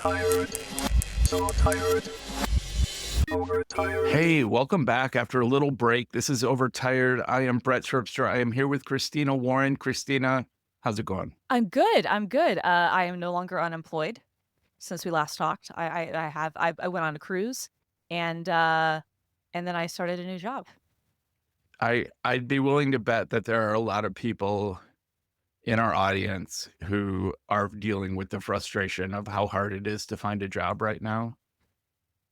Overtired. So tired. Overtired. Hey, welcome back after a little break. This is Overtired. I am Brett Terpstra. I am here with Christina Warren. Christina, how's it going? I'm good. I'm good. I am no longer unemployed since we last talked. I went on a cruise and then I started a new job. I'd be willing to bet that there are a lot of people in our audience who are dealing with the frustration of how hard it is to find a job right now.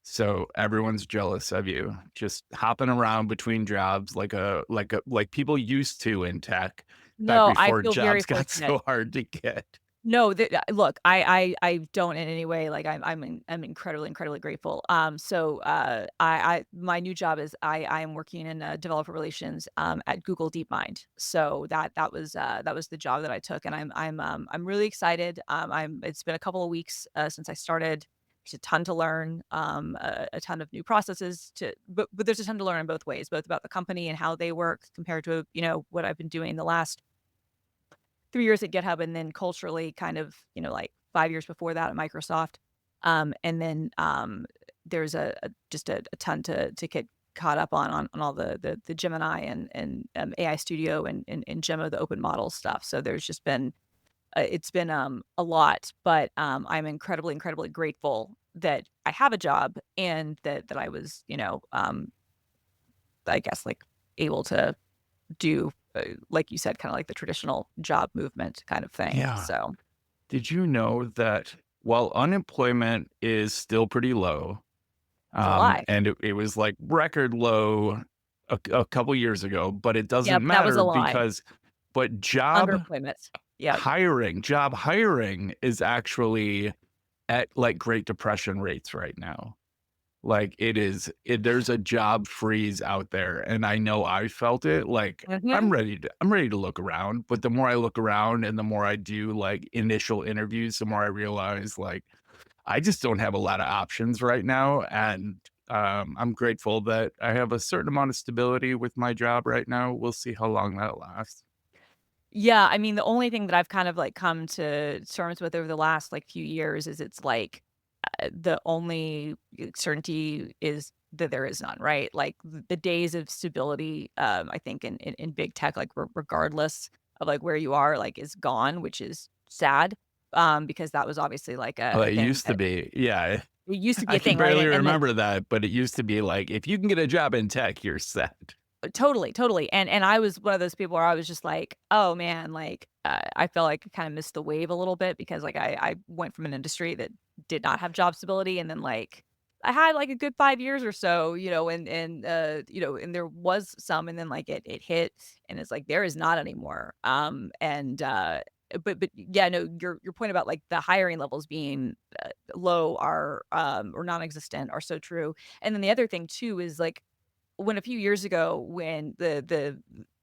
So everyone's jealous of you, just hopping around between jobs like people used to in tech back No, I before feel very jobs got fortunate. so hard to get. No, look, I don't in any way like I'm incredibly grateful. I my new job is I am working in developer relations at Google DeepMind. So that was the job that I took, and I'm really excited. It's been a couple of weeks since I started. There's a ton to learn, a ton of new processes but there's a ton to learn in both ways, both about the company and how they work compared to what I've been doing the last 3 years at GitHub, and then culturally kind of, like 5 years before that at Microsoft. And then, there's just a ton to get caught up on all the Gemini and AI Studio and Gemma, the open model stuff. So there's just been it's been, a lot, but, I'm incredibly grateful that I have a job and that I was, I guess, like, able to do, like you said, kinda like the traditional job movement kind of thing, Yeah. so Did you know that while unemployment is still pretty low, it's a lie. and it was like record low a couple years ago, but it Yeah, doesn't but that was a matter lie. because but Underemployment. Yep. job hiring is actually at like Great Depression rates right now. Like there's a job freeze out there, and I know I felt it. Like Mhm. I'm ready to look around, but the more I look around and the more I do like initial interviews, the more I realize like I just don't have a lot of options right now. And I'm grateful that I have a certain amount of stability with my job right now. We'll see how long that lasts. Yeah, I mean, the only thing that I've kind of, like, come to terms with over the last, like, few years is it's like, the only certainty is that there is none, right? Like, the days of stability, I think in big tech, like, regardless of, like, where you are, like, is gone, which is sad, because that was obviously, like, Oh, a it thing used to that be. Yeah. it used to be I a can thing, right? barely And then remember that, but it used to be like, if you can get a job in tech, you're set. totally, and I was one of those people where I was just like, "Oh, man," like, I felt like I kinda missed the wave a little bit because, like, I went from an industry that did not have job stability, and then, like, I had, like, a good 5 years or so, and there was some, and then, like, it hit, and it's like, there is not anymore. But yeah, no, your point about, like, the hiring levels being, low or non-existent are so true, and then the other thing too is, like, when a few years ago when the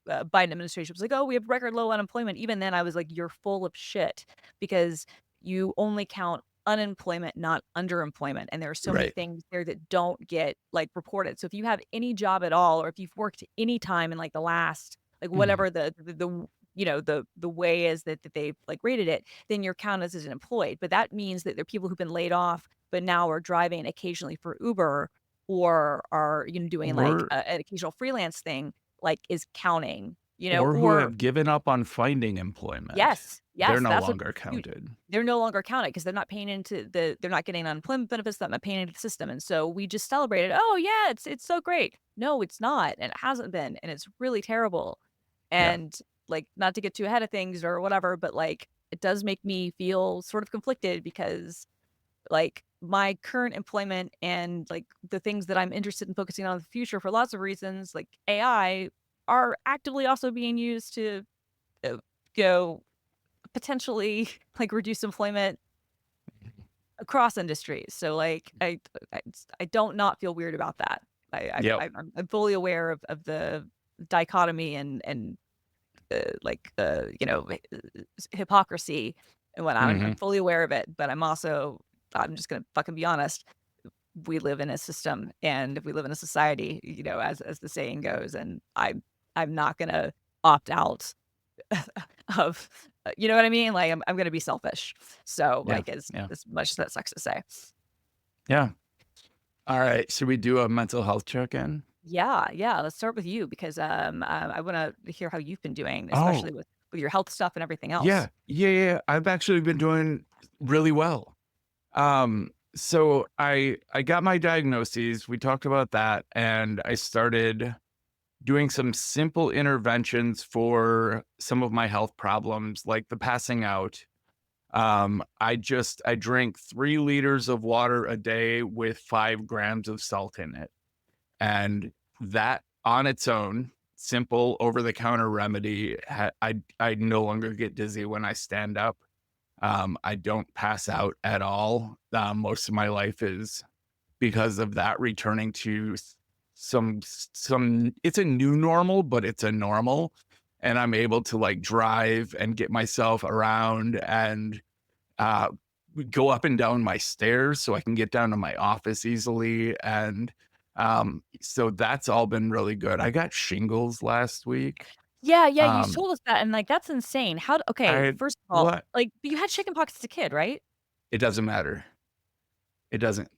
Biden administration was like, "Oh, we have record low unemployment," even then I was like, "You're full of shit," because you only count unemployment, not underemployment, and there are so many Right. things there that don't get, like, reported. So if you have any job at all, or if you've worked any time in, like, the last like, Mhm. whatever the way is that they've, like, rated it, then you're counted as an employed. But that means that there are people who've been laid off, but now are driving occasionally for Uber or are, doing, like, Or an occasional freelance thing, like, is counting, or who or have given up on finding employment. yes, They're yes, no that's what longer you counted. they're no longer counted because 'cause they're not paying into they're not getting unemployment benefits, they're not paying into the system, and so we just celebrated, "Oh, yeah, it's so great." No, it's not, and it hasn't been, and it's really terrible, Yeah. and, like, not to get too ahead of things or whatever, but, like, it does make me feel sort of conflicted because, like, my current employment and, like, the things that I'm interested in focusing on in the future for lots of reasons, like AI, are actively also being used to, uh, go potentially, like, reduce employment across industries. So, like, I don't not feel weird about that. Yep. I'm fully aware of the dichotomy and, like, hypocrisy and whatnot. I'm Mhm. fully aware of it, but I'm just gonna fucking be honest. We live in a system, and if we live in a society, as the saying goes, and I'm not gonna opt out of You know what I mean? Like, I'm gonna be selfish. So, Yeah. like, Yeah. as much as that sucks to say. Yeah. All right. Should we do a mental health check-in? Yeah, yeah, let's start with you because, I wanna hear how you've been doing, Oh, especially with your health stuff and everything else. yeah. Yeah. Yeah. I've actually been doing really well. So I got my diagnoses. We talked about that, and I started doing some simple interventions for some of my health problems, like the passing out. I drink 3 liters of water a day with 5 grams of salt in it. And that on its own, simple over the counter remedy, I no longer get dizzy when I stand up. I don't pass out at all. Most of my life is because of that returning to some it's a new normal, but it's a normal. And I'm able to like drive and get myself around and uh, go up and down my stairs so I can get down to my office easily. And so that's all been really good. I got shingles last week. Yeah, yeah, you Um, told us that, and, like, that's insane. Okay, I first of all, what? like, but you had chickenpox as a kid, right? It doesn't matter. It doesn't.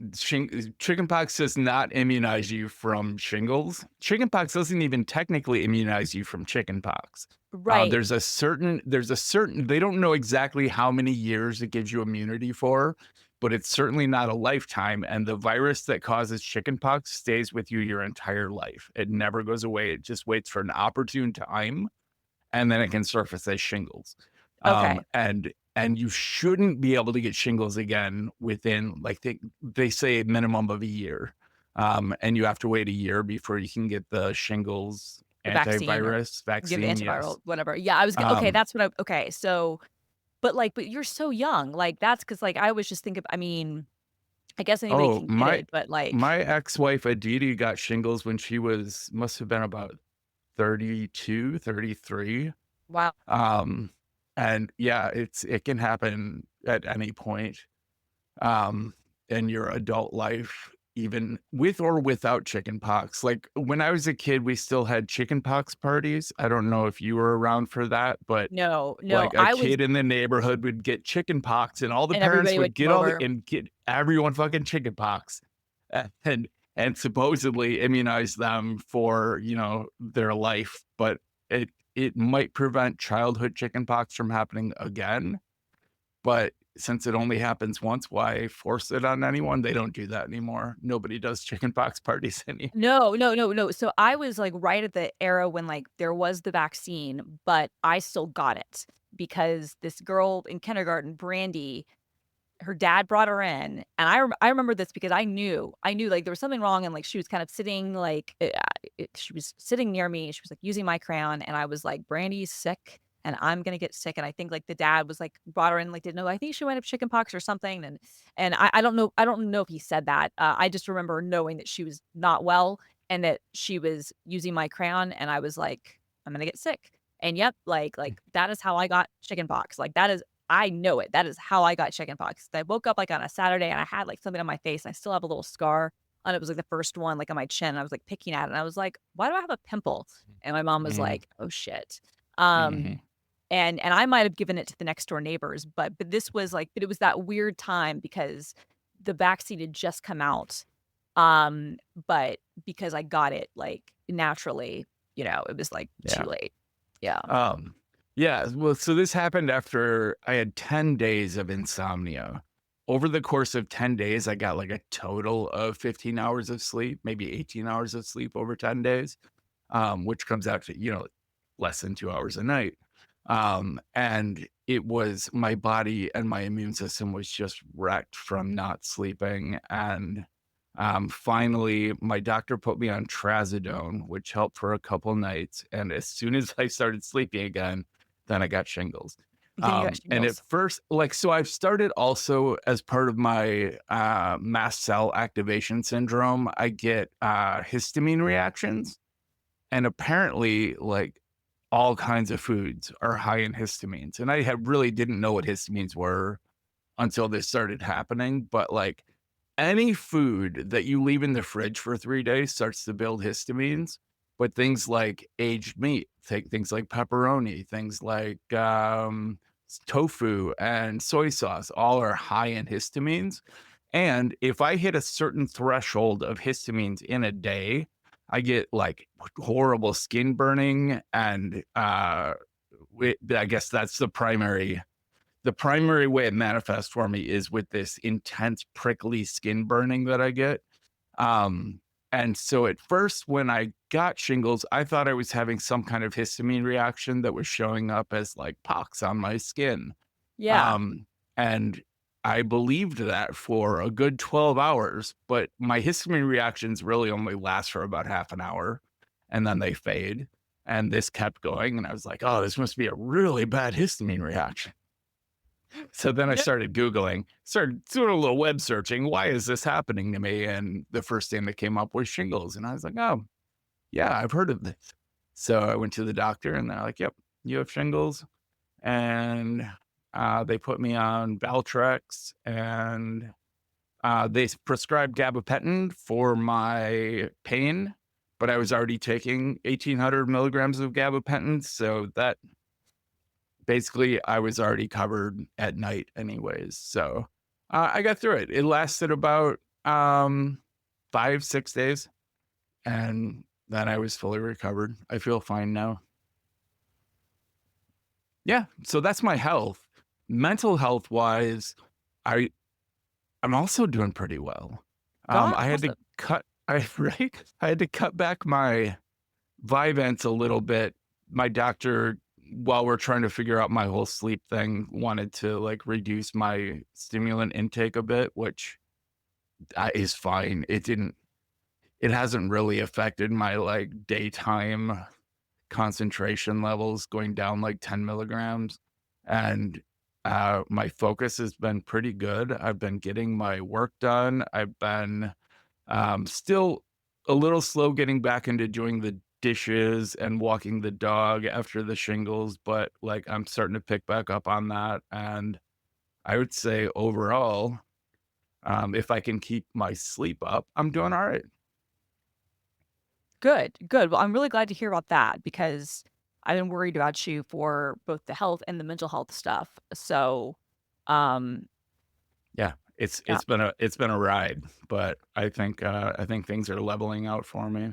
Chickenpox does not immunize you from shingles. Chickenpox doesn't even technically immunize you from chickenpox. Right. There's a certain, they don't know exactly how many years it gives you immunity for, but it's certainly not a lifetime. And the virus that causes chickenpox stays with you your entire life. It never goes away. It just waits for an opportune time and then it can surface as shingles. Okay. And you shouldn't be able to get shingles again within like they say a minimum of a year. And you have to wait a year before you can get the shingles The vaccine or antivirus give the vaccine. antiviral, Yes. whatever. Yeah, I was g okay, Um, that's what I okay, so but you're so young, like, that's because like, I was just thinking I mean, I guess anybody oh, can get my it, but, my like ex-wife Aditi got shingles when she must have been about 32, 33. wow. Um, and yeah, it can happen at any point. um, in your adult life, even with or without chickenpox. Like when I was a kid, we still had chickenpox parties. I don't know if you were around for that, but No, no, like a I was kid in the neighborhood would get chickenpox, and all the and parents everybody would would come get all the over. and get everyone fucking chickenpox, and supposedly immunize them for their life, but it might prevent childhood chickenpox from happening again. But since it only happens once, why force it on anyone? They don't do that anymore. Nobody does chickenpox parties any. No, no, no, no, so I was, like, right at the era when, like, there was the vaccine, but I still got it because this girl in kindergarten, Brandy, her dad brought her in, and I remember this because I knew, like, there was something wrong and, like, she was kind of sitting, like, she was sitting near me, she was, like, using my crayon, and I was like, "Brandy's sick, and I'm gonna get sick," and I think, like, the dad was, like brought her in, like, didn't know, I think she might have chickenpox or something, and I don't know if he said that, I just remember knowing that she was not well and that she was using my crayon, and I was like, "I'm gonna get sick," and yep, that is how I got chickenpox, like, that is I know it. That is how I got chickenpox. I woke up, like, on a Saturday, and I had, like, something on my face, and I still have a little scar, and it was, like, the first one, like, on my chin, and I was, like, picking at it, and I was like, "Why do I have a pimple?" And my mom was Mhm, like, "Oh, shit." Um, mhm. and I might have given it to the next door neighbors, but this was, like but it was that weird time because the vaccine had just come out, but because I got it, like, naturally, it was, like, too Yeah. late. Yeah. Um, yeah, well, so this happened after I had 10 days of insomnia. Over the course of 10 days, I got like a total of 15 hours of sleep, maybe 18 hours of sleep over 10 days, which comes out to, less than 2 hours a night. And it was my body and my immune system was just wrecked from not sleeping. And finally, my doctor put me on trazodone, which helped for a couple nights. And as soon as I started sleeping again, then I got shingles. Then you got And at shingles. first, like, so I've started also as part of my mast cell activation syndrome, I get histamine reactions. And apparently, like, all kinds of foods are high in histamines. And I had really didn't know what histamines were until this started happening. But like any food that you leave in the fridge for 3 days starts to build histamines. But things like aged meat, things like pepperoni, things like tofu and soy sauce all are high in histamines. And if I hit a certain threshold of histamines in a day, I get like horrible skin burning. And I guess that's the primary way it manifests for me is with this intense prickly skin burning that I get. And so at first, when I got shingles, I thought I was having some kind of histamine reaction that was showing up as like pox on my skin. Yeah. And I believed that for a good 12 hours, but my histamine reactions really only last for about half an hour and then they fade. And this kept going. And I was like, oh, this must be a really bad histamine reaction. So then I No- started Googling, started doing a little web searching. Why is this happening to me? And the first thing that came up was shingles. And I was like, oh, yeah, I've heard of this. So I went to the doctor and they're like, yep, you have shingles. And they put me on Valtrex and they prescribed gabapentin for my pain, but I was already taking 1,800 milligrams of gabapentin. So that basically I was already covered at night anyways. So I got through it. It lasted about 5-6 days and then I was fully recovered. I feel fine now. Yeah, so that's my health. Mental health wise, I'm also doing pretty well. God, I had to awesome. cut right? I had to cut back my Vyvanse a little bit. My doctor, while we're trying to figure out my whole sleep thing, wanted to like reduce my stimulant intake a bit, which is fine. It hasn't really affected my like daytime concentration levels going down like 10 milligrams. And my focus has been pretty good. I've been getting my work done. I've been still a little slow getting back into doing the dishes and walking the dog after the shingles, but like I'm starting to pick back up on that. And I would say overall, if I can keep my sleep up, I'm doing all right. Good, good. Well, I'm really glad to hear about that because I've been worried about you for both the health and the mental health stuff. So, um, Yeah, yeah, it's been a ride, but I think things are leveling out for me.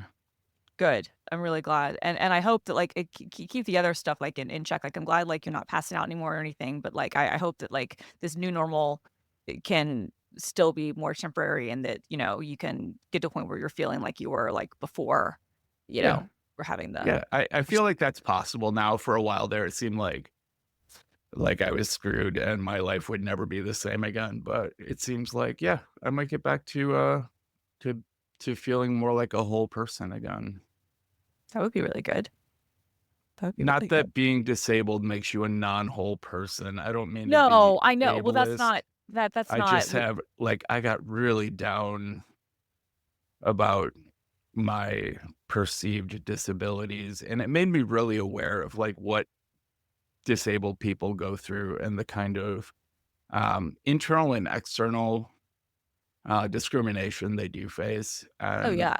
good. I'm really glad, and I hope that like keep the other stuff like in check. Like I'm glad like you're not passing out anymore or anything, but like I hope that like this new normal can still be more temporary and that you can get to a point where you're feeling like you were like before, Yeah, we're having the. yeah. I feel like that's possible now. For a while there, it seemed like I was screwed and my life would never be the same again. But it seems like yeah, I might get back to to feeling more like a whole person again. That would be really good. That would be Not really good. that being disabled makes you a non-whole person. I don't mean to be No, I know. Well, that's ableist. not that's I not just w have like I got really down about my perceived disabilities and it made me really aware of like what disabled people go through and the kind of internal and external discrimination they do face. Oh, yeah.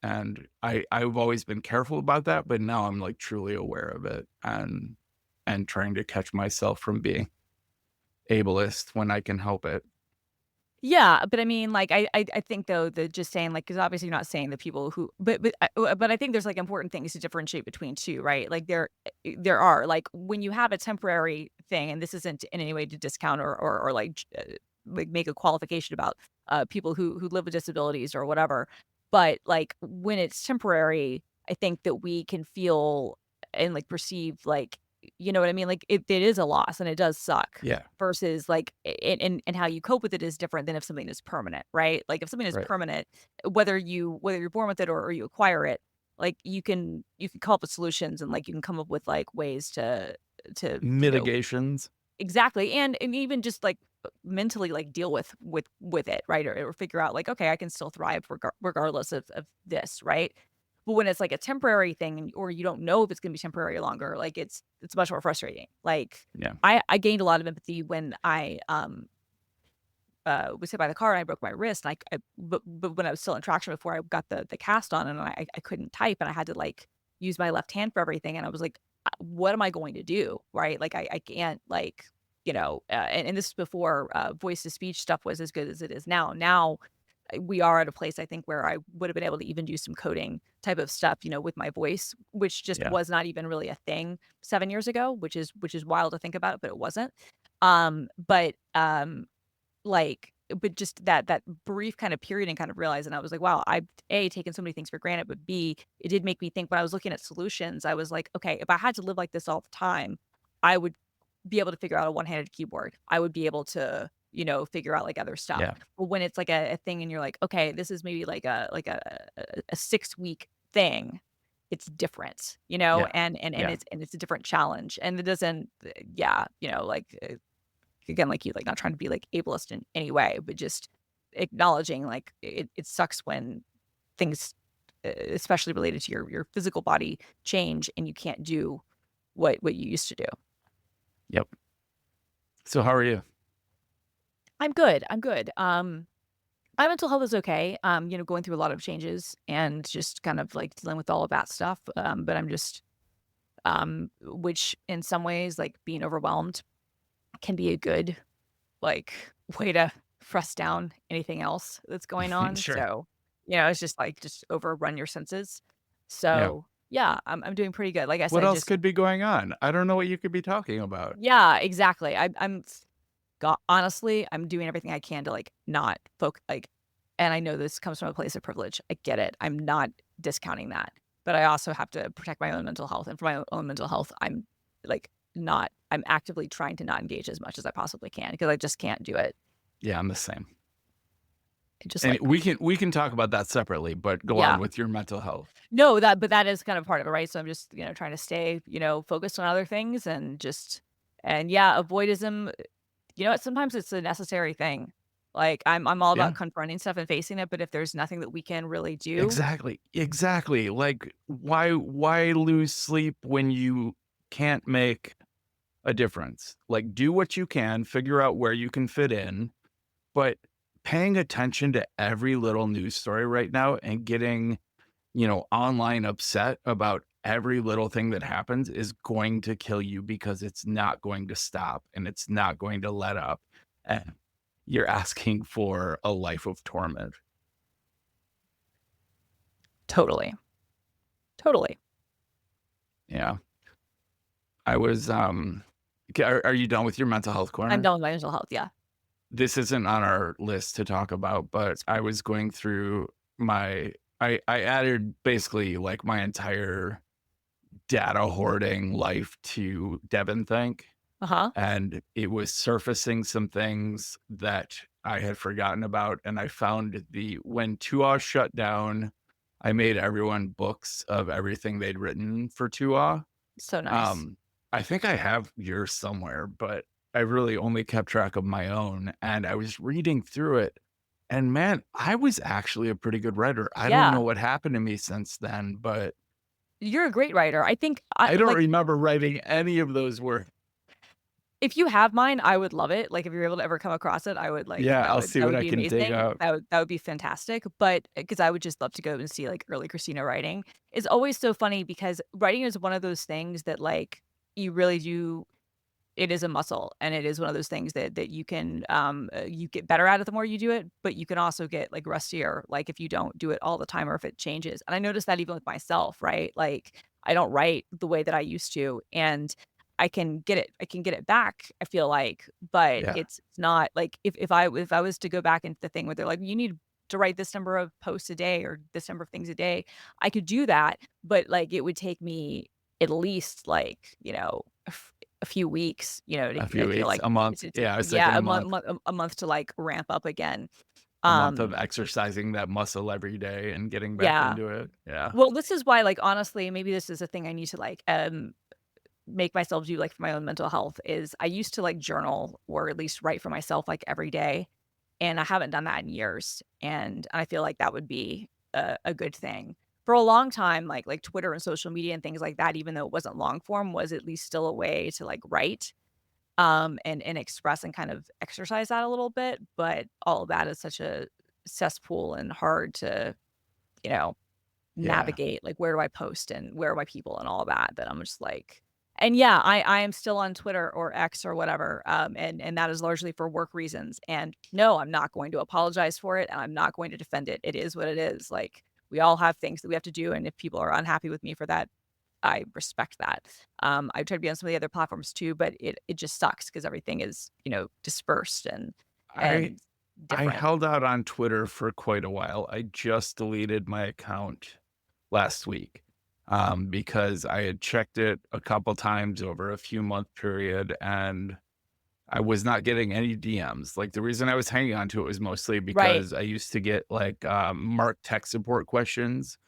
And I've always been careful about that, but now I'm like truly aware of it and trying to catch myself from being ableist when I can help it. Yeah, but I mean, like, I think though that just saying like, because obviously you're not saying the people who, but I think there's like important things to differentiate between two, right? Like there are like when you have a temporary thing, and this isn't in any way to discount or like make a qualification about people who live with disabilities or whatever, but like when it's temporary, I think that we can feel and like perceive like you know what I mean? Like it is a loss and it does suck Yeah, versus like and how you cope with it is different than if something is permanent, right? Like if something is right. permanent, whether you're born with it or you acquire it, like you can come up with solutions and like you can come up with like ways to Mitigations. exactly and even just like mentally like deal with it, right? Or figure out like okay, I can still thrive regardless of this, right? But when it's like a temporary thing or you don't know if it's gonna be temporary or longer, like it's much more frustrating. Like Yeah. I gained a lot of empathy when I was hit by the car and I broke my wrist. And but when I was still in traction before I got the cast on and I couldn't type and I had to like use my left hand for everything. And I was like what am I going to do? Right. Like I can't like, and this is before voice to speech stuff was as good as it is now. Now we are at a place I think where I would have been able to even do some coding type of stuff, with my voice, which just Yeah. was not even really a thing 7 years ago, which is wild to think about, but it wasn't. But like, but just that brief kind of period and kind of realize, and I was like, wow, I've taken so many things for granted, but B, it did make me think when I was looking at solutions, I was like, okay, if I had to live like this all the time, I would be able to figure out a one-handed keyboard. I would be able to, figure out like other stuff. Yeah. But when it's like a thing and you're like, okay, this is maybe like a 6 week thing, it's different, Yeah. and Yeah. it's a different challenge. And it doesn't, yeah, like again, like you, like not trying to be like ableist in any way, but just acknowledging like it sucks when things, especially related to your physical body, change and you can't do what you used to do. Yep. So how are you? I'm good. I'm good. My mental health is okay. Going through a lot of changes and just kind of like dealing with all of that stuff. But I'm just, which in some ways, like being overwhelmed can be a good like way to thrust down anything else that's going on. Sure. So, it's just like just overrun your senses. Yeah. So yeah, I'm doing pretty good. Like I What said, else just could be going on? I don't know what you could be talking about. yeah, exactly. I'm honestly, I'm doing everything I can to like not like, and I know this comes from a place of privilege. I get it. I'm not discounting that, but I also have to protect my own mental health. And for my own mental health, I'm like not. I'm actively trying to not engage as much as I possibly can because I just can't do it. Yeah, I'm the same. It just And like we can talk about that separately, but go on yeah. with your mental health. No, but that is kind of part of it, right? So I'm just, trying to stay, focused on other things and just and yeah, avoidism, sometimes it's a necessary thing. Like I'm all Yeah. about confronting stuff and facing it, but if there's nothing that we can really do, Exactly. Exactly. Like why lose sleep when you can't make a difference? Like do what you can, figure out where you can fit in, but paying attention to every little news story right now and getting, online upset about every little thing that happens is going to kill you because it's not going to stop and it's not going to let up. And you're asking for a life of torment. totally. Totally. Yeah. I was are you done with your mental health I'm corner? done with my mental health, yeah. This isn't on our list to talk about, but I was going through my I added basically like my entire data hoarding life to DevonThink, Uh-huh. and it was surfacing some things that I had forgotten about, and I found when 2 shut down, I made everyone books of everything they'd written for 2. So nice. Um, I think I have yours somewhere, but I really only kept track of my own, and I was reading through it, and man, I was actually a pretty good writer. I don't know Yeah. what happened to me since then, but You're a great writer. I think I I don't like remember writing any of those words. if you have mine, I would love it. Like, if you're able to ever come across it, I would like Yeah, that I'll would see that what would I be can dig amazing. up. That would be fantastic. But because I would just love to go and see like early Christina writing. It's always so funny because writing is one of those things that like you really do. It is a muscle, and it is one of those things that you can you get better at it the more you do it, but you can also get like rustier, like if you don't do it all the time or if it changes. And I noticed that even with myself, right? Like I don't write the way that I used to, and I can get it back, I feel like, but Yeah, it's not like if I was to go back into the thing where they're like, you need to write this number of posts a day or this number of things a day, I could do that, but like it would take me at least like, a few weeks, a I few feel weeks, like a month. it's Yeah, I was thinking yeah, a month. a month to like ramp up again. A month of Um, exercising that muscle every day and getting back yeah. into it. Yeah. Well, this is why, like, honestly, maybe this is a thing I need to like make myself do like for my own mental health is I used to like journal or at least write for myself like every day. And I haven't done that in years. And I feel like that would be a good thing. For a long time, like Twitter and social media and things like that, even though it wasn't long form, was at least still a way to like write and express and kind of exercise that a little bit. But all of that is such a cesspool and hard to, you know, Yeah. navigate. Like where do I post and where are my people and all of that that I'm just like And yeah, I am still on Twitter or X or whatever, and that is largely for work reasons. And no, I'm not going to apologize for it, and I'm not going to defend it. It is what it is. Like, we all have things that we have to do, and if people are unhappy with me for that, I respect that. I try to be on some of the other platforms too, but it just sucks because everything is, dispersed I and I different. held out on Twitter for quite a while. I just deleted my account last week, because I had checked it a couple times over a few month period, and I was not getting any DMs. Like, the reason I was hanging on to it was mostly Right, because I used to get, like, marked tech support questions,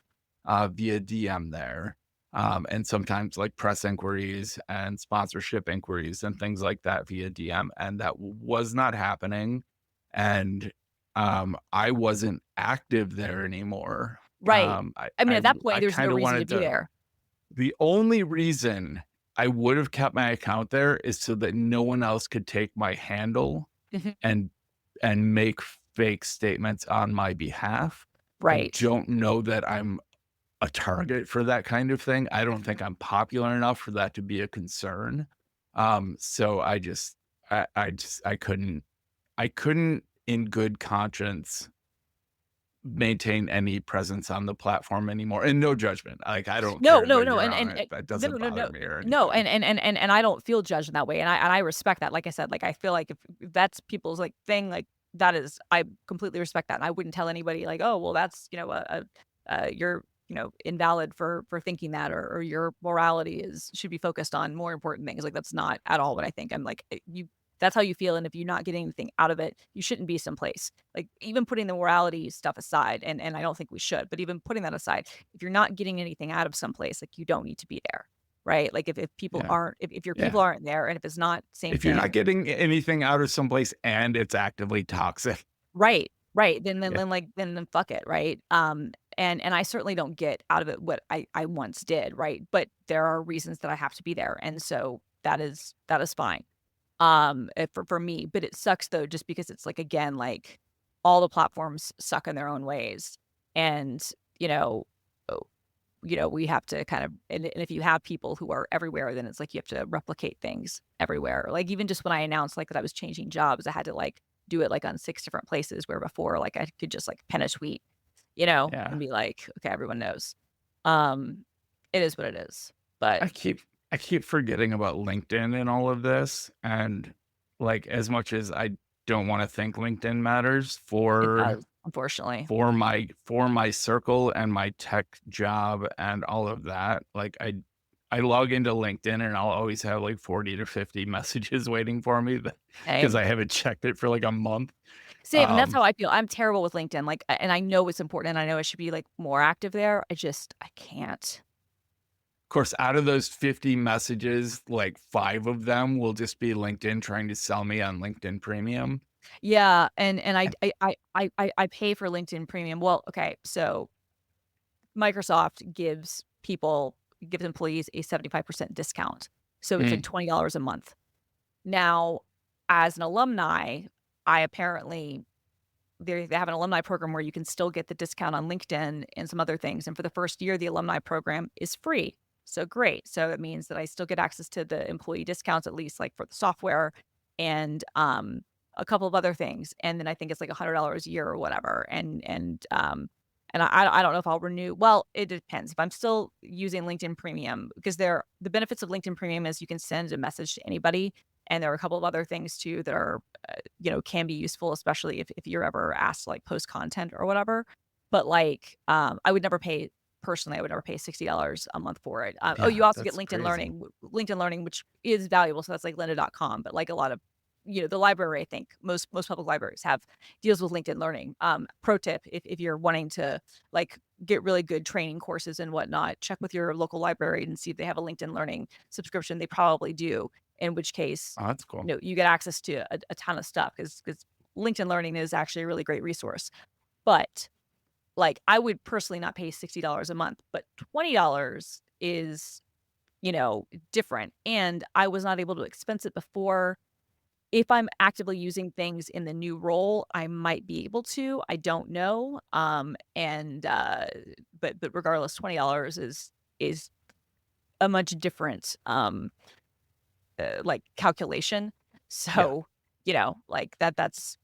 via DM there, and sometimes, like, press inquiries and sponsorship inquiries and things like that via DM, and that was not happening, and, I wasn't active there anymore. right. I I mean, I at that point, I there's no kinda reason to wanted be to. there. The only reason I would have kept my account there is so that no one else could take my handle Mhm. and make fake statements on my behalf. I Right. don't know that I'm a target for that kind of thing. I don't think I'm popular enough for that to be a concern. So I couldn't in good conscience maintain any presence on the platform anymore, and no judgment. Like, I don't No, care no, that no, you're and on and it. and That no, doesn't no, bother no, me or no, anything. and I don't feel judged in that way, and I respect that. Like I said, like, I feel like if that's people's, like, thing, like, that is, I completely respect that, and I wouldn't tell anybody, like, "Oh, well, that's, you're, invalid for thinking that, or your morality should be focused on more important things." Like, that's not at all what I think. I'm like, you that's how you feel, and if you're not getting anything out of it, you shouldn't be someplace. Like, even putting the morality stuff aside, and I don't think we should, but even putting that aside, if you're not getting anything out of someplace, like, you don't need to be there, right? Like, if people Yeah. aren't, if your people Yeah. aren't there, and if it's not same If you're not thing. getting anything out of someplace and it's actively toxic. Right, right, then then Yeah. then, like, then fuck it, right? And I certainly don't get out of it what I once did, right? But there are reasons that I have to be there, and so that is fine, for me. But it sucks though, just because it's like, again, like, all the platforms suck in their own ways, and, you know, oh, we have to kind of, and if you have people who are everywhere, then it's like you have to replicate things everywhere. Like, even just when I announced, like, that I was changing jobs, I had to, like, do it, like, on 6 different places, where before, like, I could just, like, pen a tweet, and Yeah. be like, "Okay, everyone knows." Um, it is what it is, but I keep I keep forgetting about LinkedIn in all of this, and, like, as much as I don't wanna think LinkedIn matters it does, unfortunately. for my circle and my tech job and all of that, like, I log into LinkedIn and I'll always have, like, 40 to 50 messages waiting for me because Same. I haven't checked it for, like, a month. Same, and that's Um how I feel. I'm terrible with LinkedIn, like, and I know it's important, and I know I should be, like, more active there. I can't. course, out of those 50 messages, like 5 of them will just be LinkedIn trying to sell me on LinkedIn Premium. Yeah, and I pay for LinkedIn Premium. Well, okay, so Microsoft gives employees a 75% discount. So it's like Mm, $20 a month. Now, as an alumni, I apparently they have an alumni program where you can still get the discount on LinkedIn and some other things. And for the first year, the alumni program is free. So great. So it means that I still get access to the employee discounts, at least, like, for the software, and a couple of other things. And then I think it's like $100 a year or whatever. And I don't know if I'll renew. Well, it depends. If I'm still using LinkedIn Premium, because the benefits of LinkedIn Premium is you can send a message to anybody, and there are a couple of other things too that are, can be useful, especially if you're ever asked to, like, post content or whatever. But, like, I would never pay personally, I would never pay $60 a month for it. Oh, yeah, you also get that's LinkedIn crazy. Learning, which is valuable. So that's like lynda.com, but, like, a lot of, the library, I think most public libraries have deals with LinkedIn Learning. Pro tip, if you're wanting to, like, get really good training courses and whatnot, check with your local library and see if they have a LinkedIn Learning subscription. They probably do, in which case, Oh, that's cool. you get access to a ton of stuff, because LinkedIn Learning is actually a really great resource. But, like, I would personally not pay $60 a month, but $20 is, different. And I was not able to expense it before. If I'm actively using things in the new role, I might be able to. I don't know. And but regardless, $20 is a much different like calculation. Yeah. So, like that's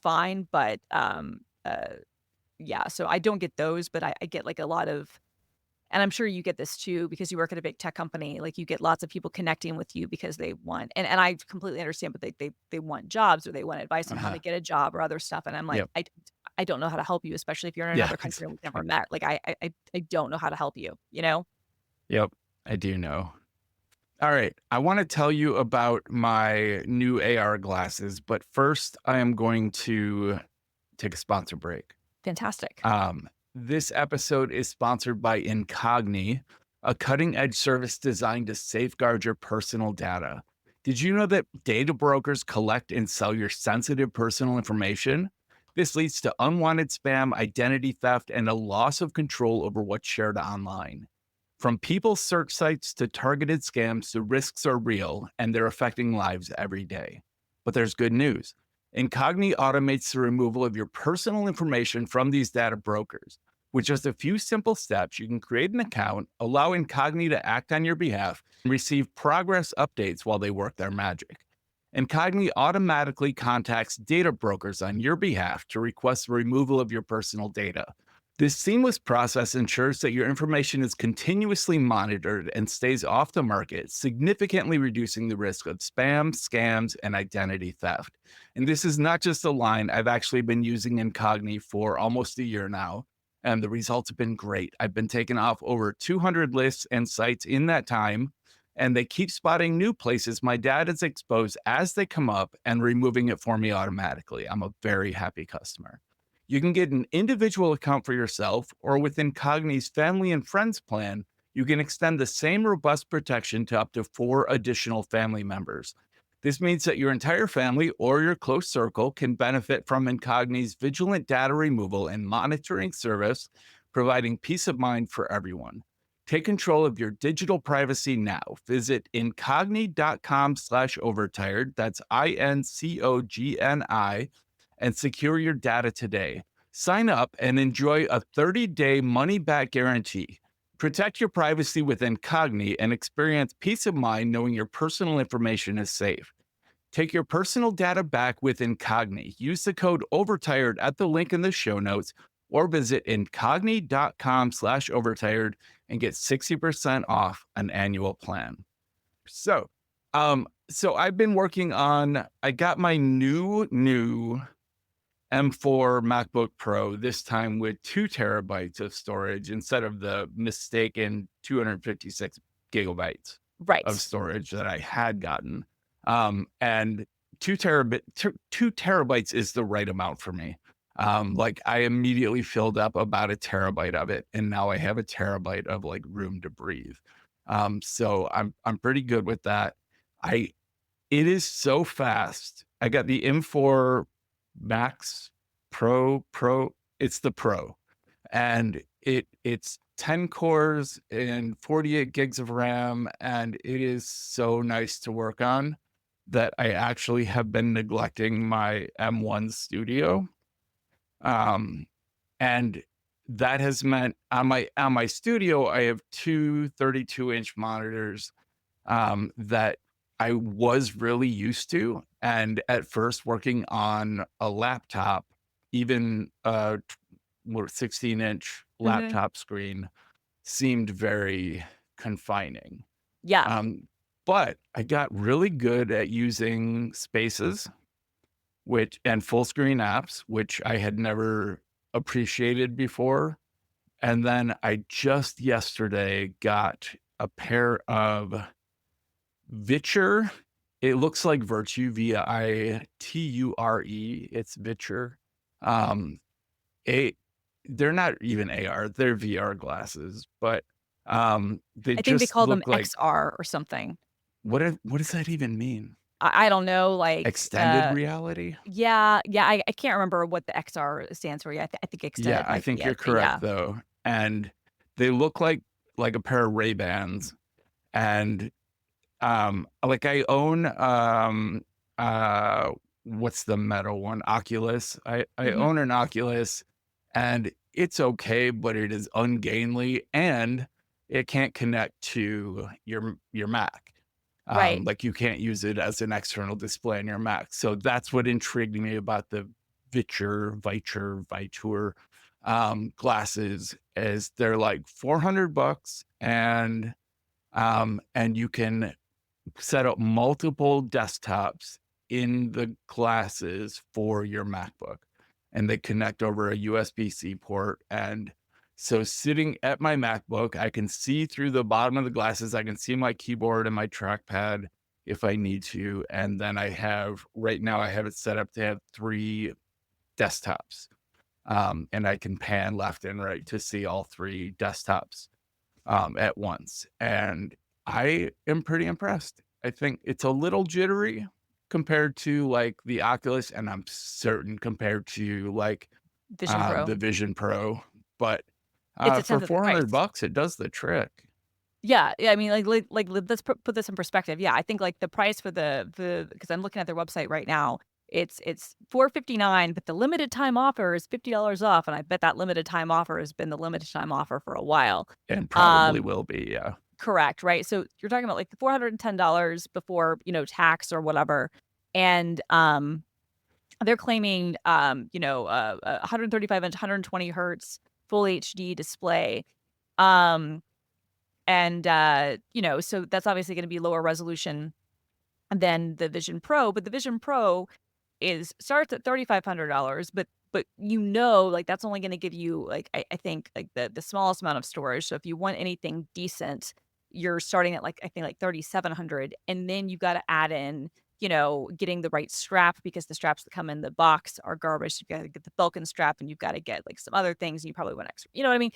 fine. But yeah, so I don't get those, but I get like a lot of, and I'm sure you get this too because you work at a big tech company. Like you get lots of people connecting with you because they want, and I completely understand, but they want jobs or they want advice on how to get a job or other stuff. And I'm like, Yep. I don't know how to help you, especially if you're in Yeah. another country and we've never met. Like I don't know how to help you, Yep. I do know. All right. I want to tell you about my new AR glasses, but first I am going to take a sponsor break. Fantastic. This episode is sponsored by Incogni, a cutting-edge service designed to safeguard your personal data. Did you know that data brokers collect and sell your sensitive personal information? This leads to unwanted spam, identity theft, and a loss of control over what's shared online. From people's search sites to targeted scams, the risks are real and they're affecting lives every day. But there's good news. Incogni automates the removal of your personal information from these data brokers. With just a few simple steps, you can create an account, allow Incogni to act on your behalf, and receive progress updates while they work their magic. Incogni automatically contacts data brokers on your behalf to request the removal of your personal data. This seamless process ensures that your information is continuously monitored and stays off the market, significantly reducing the risk of spam, scams, and identity theft. And this is not just a line. I've actually been using Incogni for almost a year now, and the results have been great. I've been taken off over 200 lists and sites in that time, and they keep spotting new places my data is exposed as they come up and removing it for me automatically. I'm a very happy customer. You can get an individual account for yourself, or with Incogni's family and friends plan, you can extend the same robust protection to up to 4 additional family members. This means that your entire family or your close circle can benefit from Incogni's vigilant data removal and monitoring service, providing peace of mind for everyone. Take control of your digital privacy now. Visit incogni.com/overtired. That's INCOGNI. And secure your data today. Sign up and enjoy a 30-day money-back guarantee. Protect your privacy with Incogni and experience peace of mind knowing your personal information is safe. Take your personal data back with Incogni. Use the code OVERTIRED at the link in the show notes or visit incogni.com/overtired and get 60% off an annual plan. So I've been working on, I got my new M4 MacBook Pro, this time with 2 terabytes of storage instead of the mistaken 256 gigabytes Right. of storage that I had gotten. And 2 terabytes is the right amount for me. Like I immediately filled up about 1 terabyte of it, and now I have 1 terabyte of like room to breathe. So I'm pretty good with that. It is so fast. I got the M4 Max Pro. It's the Pro, and it's 10 cores and 48 gigs of RAM, and it is so nice to work on that I actually have been neglecting my M1 Studio. And that has meant on my Studio, I have 2 32-inch monitors that I was really used to. And at first working on a laptop, even 16-inch laptop screen seemed very confining. Yeah. But I got really good at using spaces and full screen apps, which I had never appreciated before. And then I just yesterday got a pair of Viture. It looks like Virtue, Viture. It's Viture. They're not even AR, they're VR glasses, but they I think they just call them look like, XR or something. what does that even mean? I don't know, like, Extended reality? yeah, I can't remember what the XR stands for. Yeah, I think Yeah, extended I might be think you're it, but yeah. correct though. And they look like a pair of Ray-Bans. And like I own what's the metal one? Oculus. I own an Oculus, and it's okay, but it is ungainly and it can't connect to your Mac. Right. Like you can't use it as an external display on your Mac. So that's what intrigued me about the Viture glasses is they're like $400 and you can set up multiple desktops in the glasses for your MacBook, and they connect over a USB-C port. And so sitting at my MacBook, I can see through the bottom of the glasses. I can see my keyboard and my trackpad if I need to. And then right now I have it set up to have 3 desktops. And I can pan left and right to see all 3 desktops at once. And I am pretty impressed. I think it's a little jittery compared to like the Oculus, and I'm certain compared to like Vision Pro. the Vision Pro, but It's a for tenth of the price. $400, it does the trick. Yeah, I mean, let's put this in perspective. Yeah, I think like the price for because I'm looking at their website right now, it's $459, but the limited time offer is $50 off, and I bet that limited time offer has been the limited time offer for a while. And probably will be, yeah. Correct, right? So you're talking about like the $410 before, tax or whatever. And they're claiming 135-inch, 120 hertz full HD display. So that's obviously going to be lower resolution than the Vision Pro, but the Vision Pro starts at $3,500, but like that's only going to give you like I think like the smallest amount of storage. So if you want anything decent, you're starting at like I think like 3,700, and then you've got to add in getting the right strap, because the straps that come in the box are garbage. So you've got to get the Belkin strap, and you've got to get like some other things, and you probably want extra. You know what I mean?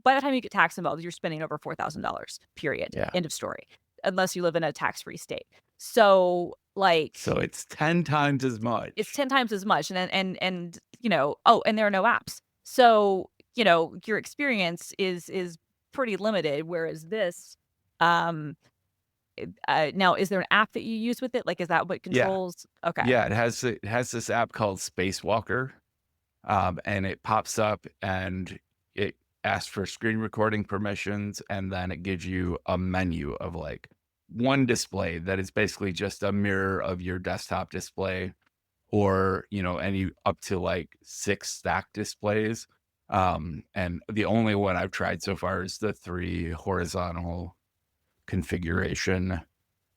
By the time you get tax involved, you're spending over $4,000. Period. Yeah. End of story. Unless you live in a tax-free state. So it's 10 times as much. It's 10 times as much, and and there are no apps. So your experience is pretty limited. Whereas this, now, is there an app that you use with it? Like, is that what controls? Yeah. Okay. Yeah, it has this app called Spacewalker, and it pops up and it asks for screen recording permissions, and then it gives you a menu of like one display that is basically just a mirror of your desktop display, or any up to like 6 stacked displays. And the only one I've tried so far is the 3 horizontal configuration.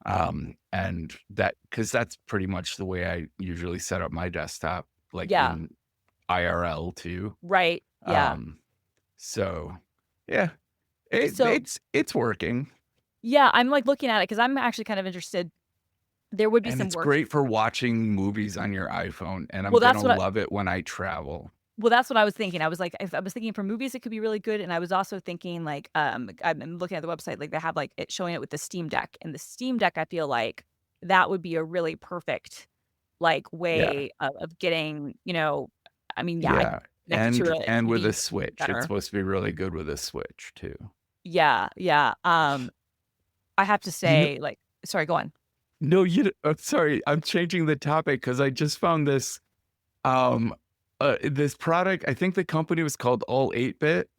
And because that's pretty much the way I usually set up my desktop, like in IRL too. Right. Yeah. So yeah, So- it's working. Yeah, I'm like looking at it because I'm actually kind of interested. There would be And some it's work. great for watching movies on your iPhone, and I'm Well, that's gonna what love it when I travel. Well, that's what I was thinking. I was like, I was thinking for movies, it could be really good. And I was also thinking like, I'm looking at the website, like they have like it showing it with the Steam Deck, and the Steam Deck, I feel like that would be a really perfect like way of getting, I mean, Yeah, connected to it and would with be a Switch, better. it's supposed to be really good with a Switch too. Yeah. I have to say, like, sorry, go on. No, sorry, I'm changing the topic because I just found this this product. I think the company was called All 8-Bit.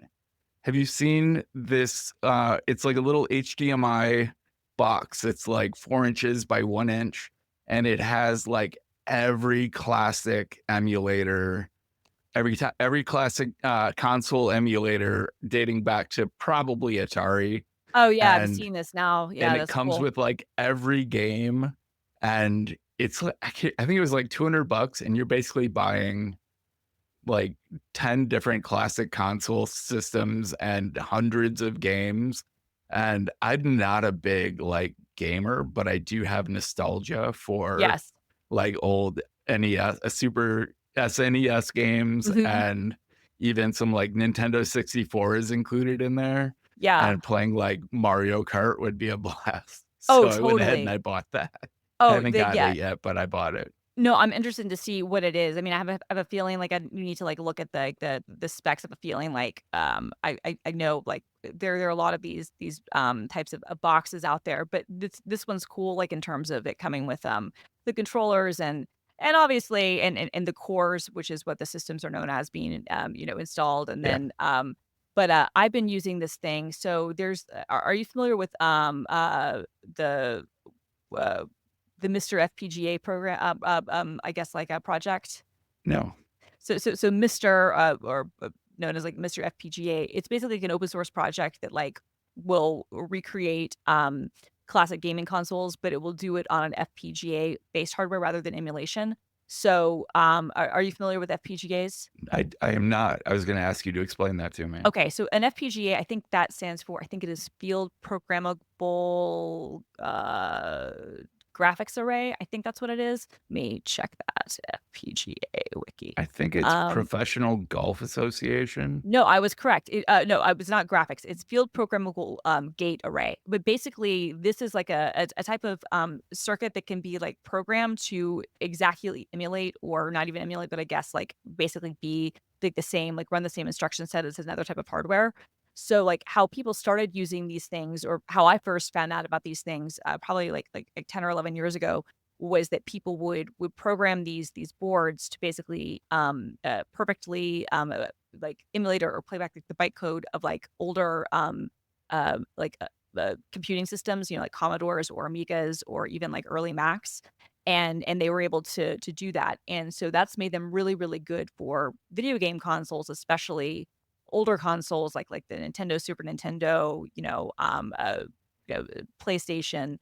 Have you seen this? It's like a little HDMI box. It's like 4 inches by 1 inch, and it has like every classic emulator, every classic console emulator dating back to probably Atari. Oh yeah, I've And- seen this now. Yeah, And it that's comes cool. with like every game, and it's like I think it was like $200, and you're basically buying like 10 different classic console systems and hundreds of games. And I'm not a big like gamer, but I do have nostalgia for Yes. like old NES, Super SNES games, Mhm. and even some like Nintendo 64 is included in there. Yeah. And playing like Mario Kart would be a blast. Oh, So I went ahead and totally. I bought that. Oh, Haven't gotten it yet, but I bought it. No, I'm interested to see what it is. I mean, I have a feeling like you need to like look at the specs of a feeling like I know like there are a lot of these types of boxes out there, but this one's cool like in terms of it coming with the controllers and obviously and the cores, which is what the systems are known as, being installed, and then But I've been using this thing. So there's, are you familiar with the uh, the Mr. FPGA program? I guess like a project. No. So Mr. Or known as like Mr. FPGA, it's basically like an open source project that like will recreate classic gaming consoles, but it will do it on an FPGA based hardware rather than emulation. So are you familiar with FPGAs? I am not. I was going to ask you to explain that to me. Okay, so an FPGA, I think that stands for, I think it is Field Programmable Graphics Array. I think that's what it is. Let me check that FPGA wiki. I think it's Um, Professional Golf Association. No, I was correct. No, I was not graphics. It's field programmable gate array. But basically, this is like a type of circuit that can be like programmed to exactly emulate, or not even emulate, but I guess like basically be like the same, like run the same instruction set as another type of hardware. So like how people started using these things, or how I first found out about these things, probably like 10 or 11 years ago, was that people would program these boards to basically perfectly like emulate or play back the bytecode of like older computing systems, like Commodores or Amigas or even like early Macs. And they were able to do that. And so that's made them really, really good for video game consoles, especially older consoles like the Nintendo, Super Nintendo, PlayStation,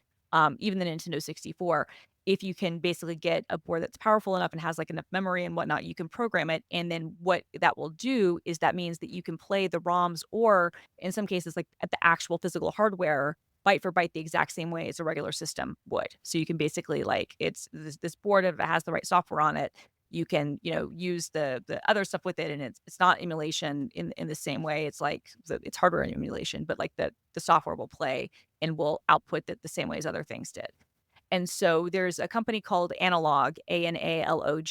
even the Nintendo 64. If you can basically get a board that's powerful enough and has like enough memory and whatnot, you can program it. And then what that will do is that means that you can play the ROMs, or in some cases, like at the actual physical hardware, byte for byte the exact same way as a regular system would. So you can basically like, it's this board, if it has the right software on it, you can use the other stuff with it, and it's not emulation in the same way. It's like it's hardware emulation, but like the software will play and will output the same way as other things did. And so there's a company called Analog, Analogue,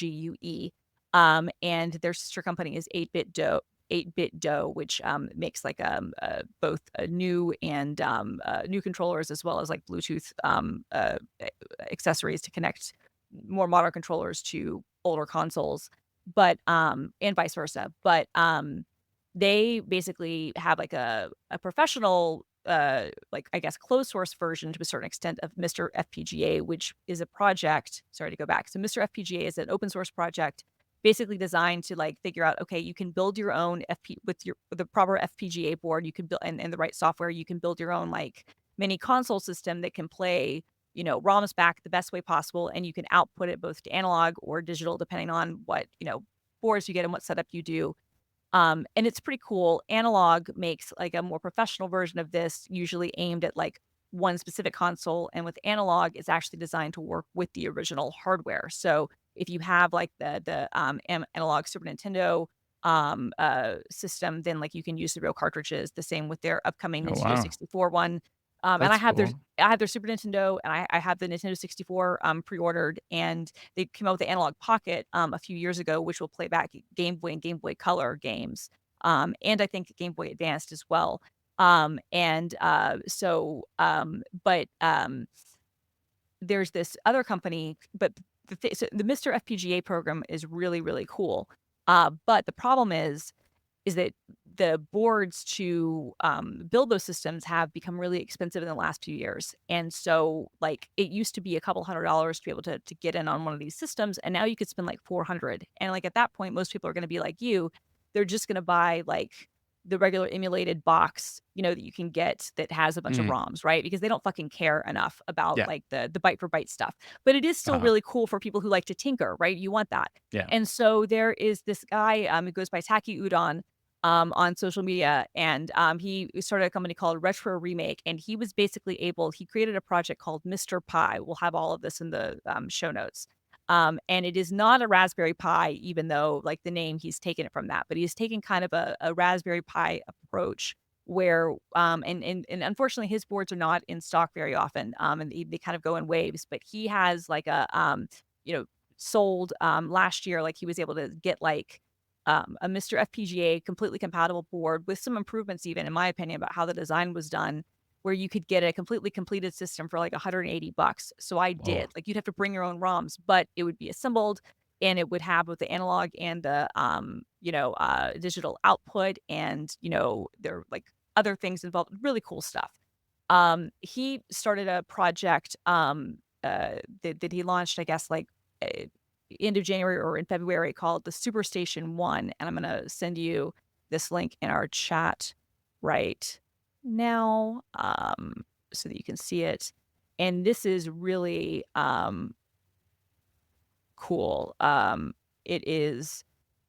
and their sister company is 8-Bit Do, which makes like both new and new controllers, as well as like Bluetooth accessories to connect more modern controllers to older consoles, but and vice versa. But they basically have like a professional like I guess closed source version to a certain extent of Mr. FPGA, which is a project. Sorry to go back. So Mr. FPGA is an open source project basically designed to like figure out, okay, you can build your own with the proper FPGA board, you can build and the right software, you can build your own like mini console system that can play ROMs back the best way possible, and you can output it both to analog or digital depending on what boards you get and what setup you do. And it's pretty cool. Analog makes like a more professional version of this, usually aimed at like one specific console. And with Analog, it's actually designed to work with the original hardware. So if you have like the Analog Super Nintendo system, then like you can use the real cartridges. The same with their upcoming Oh, Nintendo wow. 64 one. And That's cool. I have their Super Nintendo, and I have the Nintendo 64 pre-ordered, and they came out with the Analog Pocket a few years ago, which will play back Game Boy and Game Boy Color games, and I think Game Boy Advanced as well. But there's this other company, but so the Mr. FPGA program is really, really cool. But the problem is that the boards to build those systems have become really expensive in the last few years. And so like it used to be a couple $100s to be able to get in on one of these systems. And now you could spend like 400. And like at that point, most people are going to be like you. They're just going to buy like the regular emulated box, that you can get that has a bunch of Mhm. ROMs, right? Because they don't fucking care enough about Yeah. like the byte for byte stuff. But it is still Uh-huh. really cool for people who like to tinker, right? You want that. Yeah. And so there is this guy who goes by Taki Udon on social media, and he started a company called Retro Remake, and he was basically he created a project called Mr. Pi. We'll have all of this in the show notes. And it is not a Raspberry Pi, even though like the name, he's taken it from that, but he's taken kind of a Raspberry Pi approach where and unfortunately his boards are not in stock very often, and they kind of go in waves, but he has like you know sold last year, like he was able to get like a Mr. FPGA completely compatible board with some improvements, even in my opinion, about how the design was done, where you could get a completely completed system for like $180. So I Whoa. did. Like you'd have to bring your own ROMs, but it would be assembled. and it would have both the analog and the digital output, and there are like other things involved, really cool stuff. He started a project that he launched, I guess, like uh, end of January or in February, called the Superstation 1, and I'm gonna send you this link in our chat right now, so that you can see it. And this is really cool. It is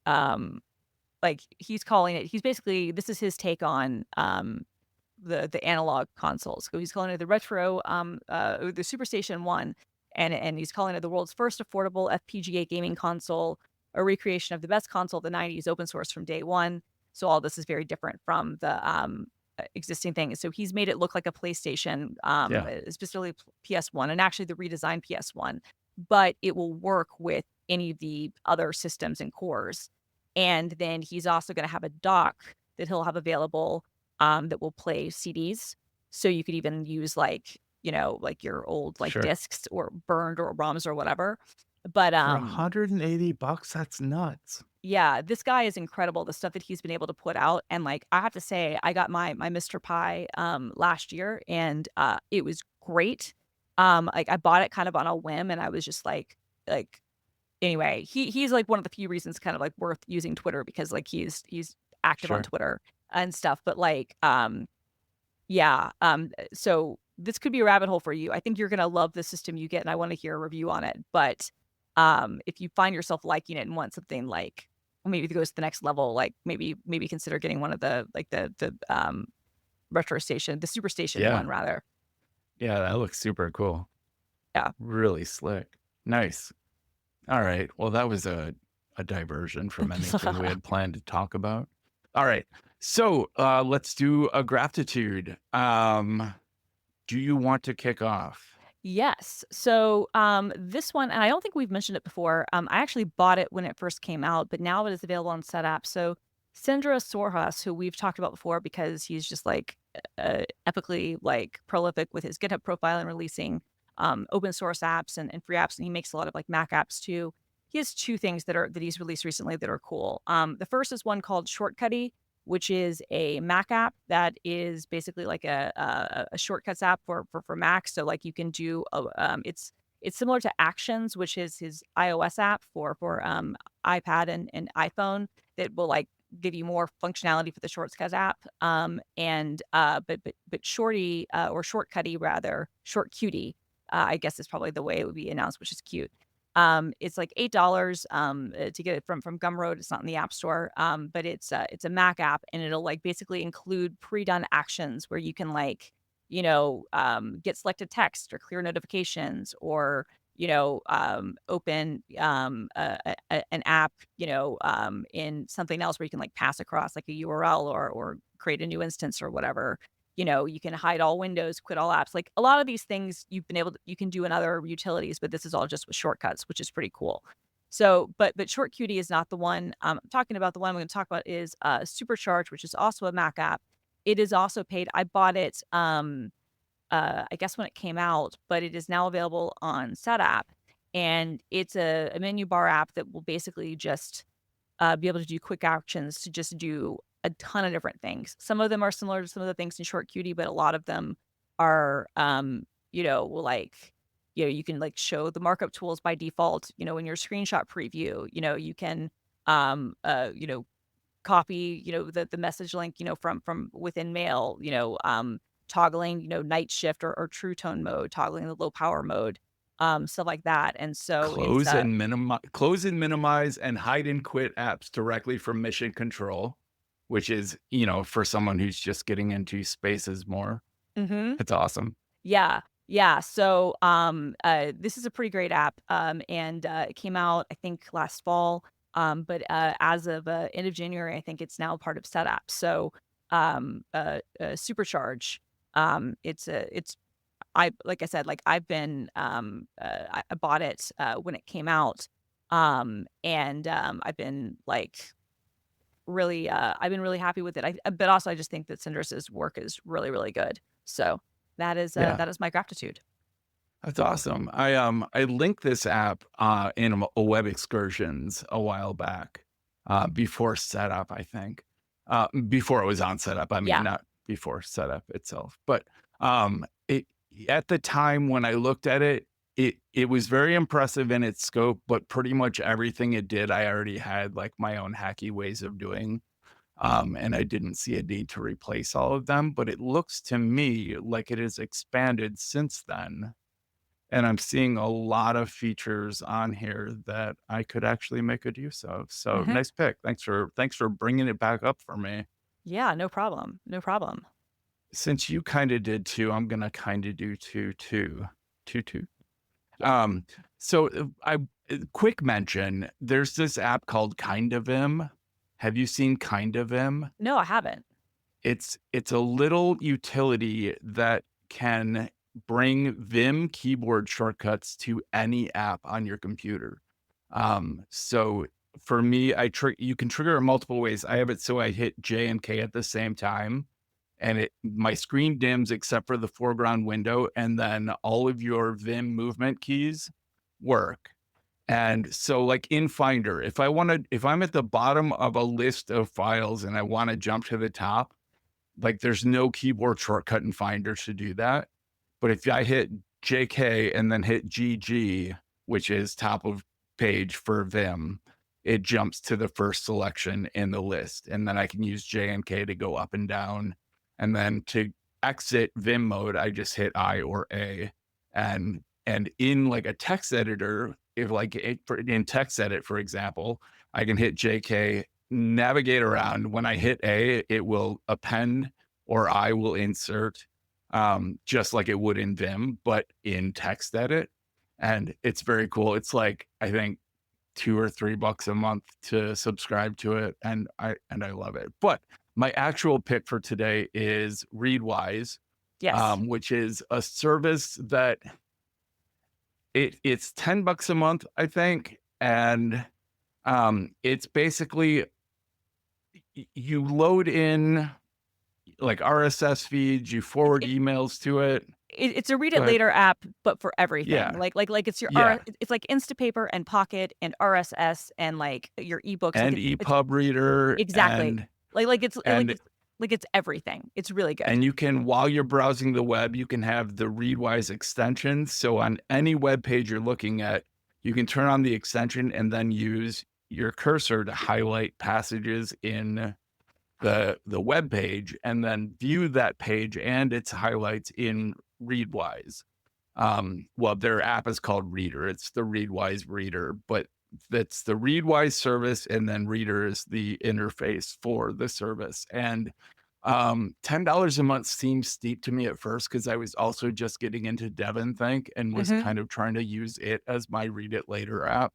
um, like he's calling it. He's basically, this is his take on the analog consoles. So he's calling it the the Superstation 1, and he's calling it the world's first affordable FPGA gaming console, a recreation of the best console of the 90s, open source from day one. So all this is very different from the existing thing. So he's made it look like a PlayStation, Yeah, specifically PS1, and actually the redesigned PS1, but it will work with any of the other systems and cores. And then he's also going to have a dock that he'll have available, that will play CDs. So you could even use like, like your old like sure. discs or burned or ROMs or whatever. But For $180, that's nuts. yeah, this guy is incredible, the stuff that he's been able to put out. And like I have to say, I got my Mr. Pi last year, and it was great. Like I bought it kind of on a whim, and I was just like anyway, he's like one of the few reasons kind of like worth using Twitter, because like he's active on Sure. Twitter and stuff. But like yeah, so this could be a rabbit hole for you. I think you're gonna love the system you get, and I want to hear a review on it. But if you find yourself liking it and want something like maybe that goes to the next level, like maybe consider getting one of the like the retro station, the Superstation Yeah. 1 rather. Yeah, that looks super cool. Yeah. Really slick. Nice. All right. Well, that was a diversion from anything we had planned to talk about. All right. So let's do a gratitude. Do you want to kick off? Yes. So this one, and I don't think we've mentioned it before. I actually bought it when it first came out, but now it is available on SetApp. So Sindra Sorhas, who we've talked about before because he's just like epically like prolific with his GitHub profile and releasing open source apps and free apps, and he makes a lot of like Mac apps too. He has two things that he's released recently that are cool. The first is one called Shortcutty, which is a Mac app that is basically like a shortcuts app for Mac. So like you can do it's similar to Actions, which is his iOS app for iPad and iPhone, that will like give you more functionality for the shortcuts app. But Shorty or Shortcutty rather, Shortcutie, I guess is probably the way it would be announced, which is cute. It's like $8 to get it from Gumroad. It's not in the App Store, but it's a Mac app, and it'll like basically include pre-done actions where you can like get selected text or clear notifications, or open an app in something else where you can like pass across like a URL, or create a new instance or whatever. You can hide all windows, quit all apps. Like a lot of these things you can do in other utilities, but this is all just with shortcuts, which is pretty cool. So, but Shortcutie is not the one I'm talking about. The one I'm going to talk about is Supercharge, which is also a Mac app. It is also paid. I bought it, I guess when it came out, but it is now available on SetApp, and it's a menu bar app that will basically just be able to do quick actions to just do a ton of different things. Some of them are similar to some of the things in Shortcutie, but a lot of them are, like, you can like show the markup tools by default, in your screenshot preview. You can, copy, the message link, from within Mail, toggling, night shift or true tone mode, toggling the low power mode, stuff like that. And so it's Close and minimize and hide and quit apps directly from Mission Control, which is, for someone who's just getting into spaces more. mhm. It's awesome. Yeah. Yeah. So this is a pretty great app. And it came out, I think, last fall. But as of end of January, I think it's now part of SetApp. So Supercharge. It's like I said, like I've been I bought it when it came out. And I've been like really I've been really happy with it. But also I just think that Cinders's work is really, really good. So Yeah. that is my gratitude. That's awesome. I linked this app in a web excursions a while back, before setup, I think. Before it was on setup. I mean, Yeah. not before setup itself. But it at the time when I looked at it, it was very impressive in its scope, but pretty much everything it did, I already had like my own hacky ways of doing. And I didn't see a need to replace all of them. But it looks to me like it has expanded since then, and I'm seeing a lot of features on here that I could actually make good use of. So Hmm. nice pick. Thanks for bringing it back up for me. Yeah, no problem. No problem. Since you kind of did too, I'm gonna kind of do two. Yeah. Um, so quick mention. There's this app called Kind of Him. Have you seen Kind of Him? No, I haven't. It's a little utility that can bring Vim keyboard shortcuts to any app on your computer. So for me, you can trigger it multiple ways. I have it so I hit J and K at the same time, and my screen dims except for the foreground window, and then all of your Vim movement keys work. And so like in Finder, if I'm at the bottom of a list of files and I want to jump to the top, like there's no keyboard shortcut in Finder to do that. But if I hit JK and then hit GG, which is top of page for Vim, it jumps to the first selection in the list. And then I can use J and K to go up and down. And then to exit Vim mode, I just hit I or A. And in like a text editor, if like in text edit, for example, I can hit JK, navigate around. When I hit A, it will append or I will insert, just like it would in Vim, but in text edit. And it's very cool. It's like, I think $2 or $3 a month to subscribe to it. And I love it. But my actual pick for today is ReadWise, Yes. which is a service that it's $10 a month, I think. And it's basically you load in like RSS feeds, you It, forward it, emails to it. it's a read Go it ahead. later app, but for everything. Yeah. Like it's your Yeah. it's like Instapaper and Pocket and RSS and like your ebooks. Like And it's EPUB reader exactly like it's and like it's everything. It's really good. and you can, while you're browsing the web, you can have the ReadWise extension. So on any web page you're looking at, you can turn on the extension and then use your cursor to highlight passages in the web page, and then view that page and its highlights in ReadWise. Well, their app is called Reader. It's the ReadWise Reader, but that's the ReadWise service, and then Reader is the interface for the service. And $10 a month seems steep to me at first because I was also just getting into DevonThink and was Hmm. kind of trying to use it as my Read It Later app.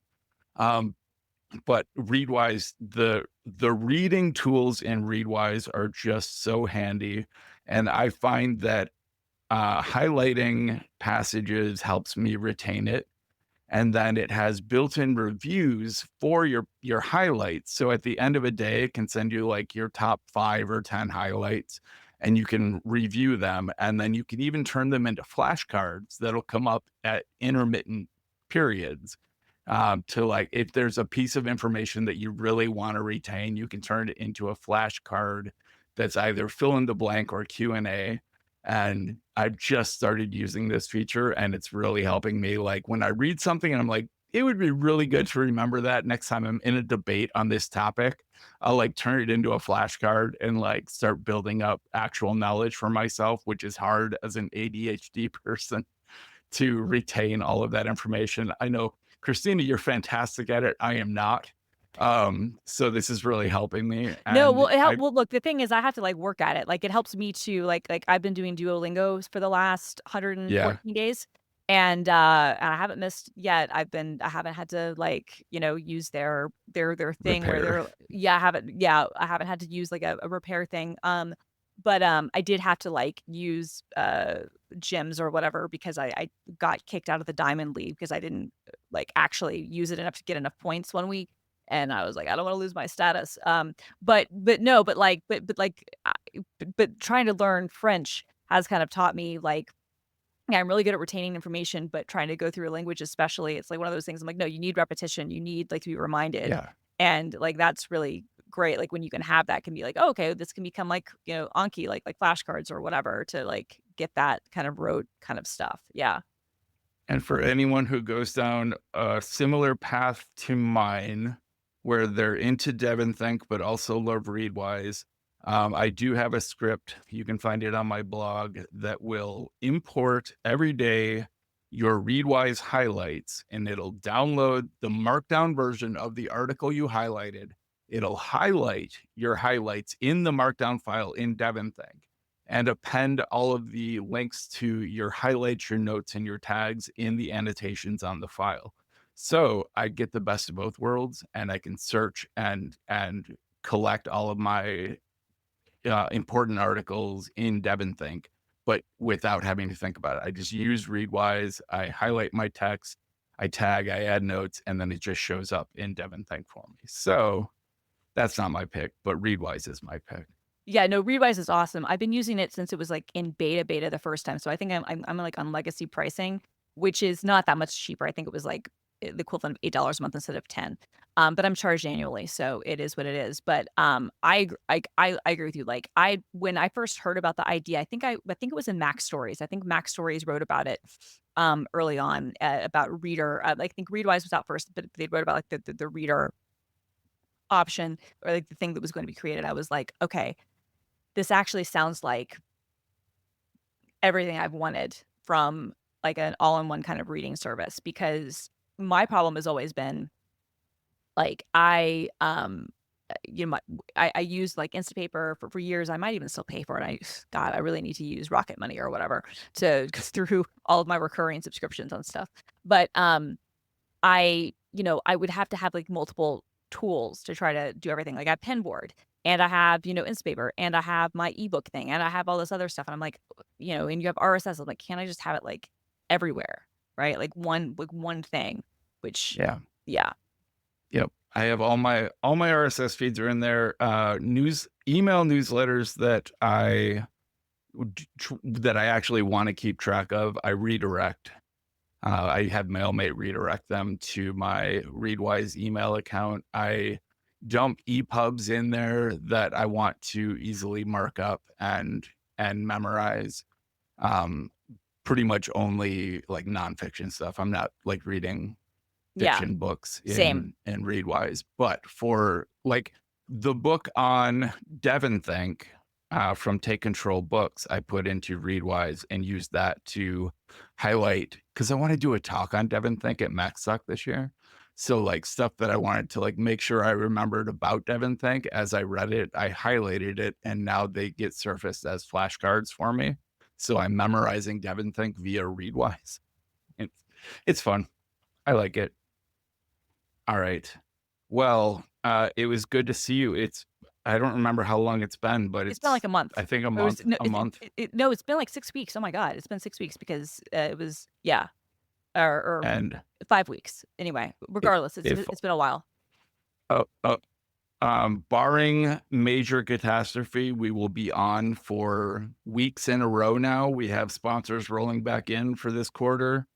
But ReadWise, the reading tools in ReadWise are just so handy, and I find that highlighting passages helps me retain it. And then it has built-in reviews for your highlights. So at the end of a day, it can send you like your top 5 or 10 highlights, and you can review them. And then you can even turn them into flashcards that'll come up at intermittent periods. To like, if there's a piece of information that you really want to retain, you can turn it into a flashcard that's either fill in the blank or Q&A. And I've just started using this feature, and it's really helping me. Like when I read something and I'm like, it would be really good to remember that next time I'm in a debate on this topic, I'll like turn it into a flashcard and like start building up actual knowledge for myself, which is hard as an ADHD person to retain all of that information. I know, Christina, you're fantastic at it. I am not. So this is really helping me. No, And well, look, the thing is I have to like work at it. Like it helps me to like I've been doing Duolingo for the last yeah, 114 days. And I haven't missed yet. I haven't had to like, use their thing where repair. I haven't had to use like a repair thing. But I did have to like use gyms or whatever because I got kicked out of the Diamond League because I didn't like actually use it enough to get enough points one week. And I was like, I don't want to lose my status. But no, but trying to learn French has kind of taught me like yeah, I'm really good at retaining information, but trying to go through a language especially, it's like one of those things I'm like, no, you need repetition. You need like to be reminded. Yeah. And like that's really great. Like when you can have that can be like, oh, okay, this can become like, Anki, like flashcards or whatever to like get that kind of rote kind of stuff. Yeah. And for anyone who goes down a similar path to mine, where they're into DevonThink but also love ReadWise, I do have a script. You can find it on my blog that will import every day your ReadWise highlights, and it'll download the markdown version of the article you highlighted. It'll highlight your highlights in the markdown file in DevonThink and append all of the links to your highlights, your notes, and your tags in the annotations on the file. So I get the best of both worlds, and I can search and collect all of my important articles in DevonThink, but without having to think about it. I just use ReadWise. I highlight my text, I tag, I add notes, and then it just shows up in DevonThink for me. So that's not my pick, but ReadWise is my pick. Yeah, no, ReadWise is awesome. I've been using it since it was like in beta the first time. So I think I'm like on legacy pricing, which is not that much cheaper. I think it was like the equivalent of $8 a month instead of 10. But I'm charged annually, so it is what it is. But I agree with you. Like when I first heard about the idea, I think it was in Mac Stories. I think Mac Stories wrote about it early on about Reader. I think ReadWise was out first, but they wrote about like the Reader option or like the thing that was going to be created. I was like, okay, this actually sounds like everything I've wanted from like an all-in-one kind of reading service, because my problem has always been like I used like Instapaper for years. I might even still pay for it. God, I really need to use Rocket Money or whatever to go through all of my recurring subscriptions on stuff. But I would have to have like multiple tools to try to do everything. Like I have Penboard and I have, Instapaper and I have my ebook thing and I have all this other stuff. And I'm like, and you have RSS. I'm like, can't I just have it like everywhere? Right? Like one thing, which Yeah. yeah. Yep. I have all my RSS feeds are in there. Email newsletters that I actually want to keep track of, I redirect. I have MailMate redirect them to my ReadWise email account. I dump EPUBs in there that I want to easily mark up and memorize. Pretty much only like nonfiction stuff. I'm not like reading fiction books Same. in ReadWise, but for like the book on DevonThink from Take Control Books, I put into ReadWise and used that to highlight, because I want to do a talk on DevonThink at MacSuck this year. So like stuff that I wanted to like make sure I remembered about DevonThink as I read it, I highlighted it, and now they get surfaced as flashcards for me. So I'm memorizing DevonThink via ReadWise. It's fun. I like it. All right. Well, it was good to see you. I don't remember how long it's been, but It's been like a month. I think a It month. was, no, a month. no, it's been like 6 weeks. Oh my God. It's been 6 weeks because it was, yeah. Or And 5 weeks. Anyway, regardless, it's been a while. Barring major catastrophe, we will be on for weeks in a row now. We have sponsors rolling back in for this quarter.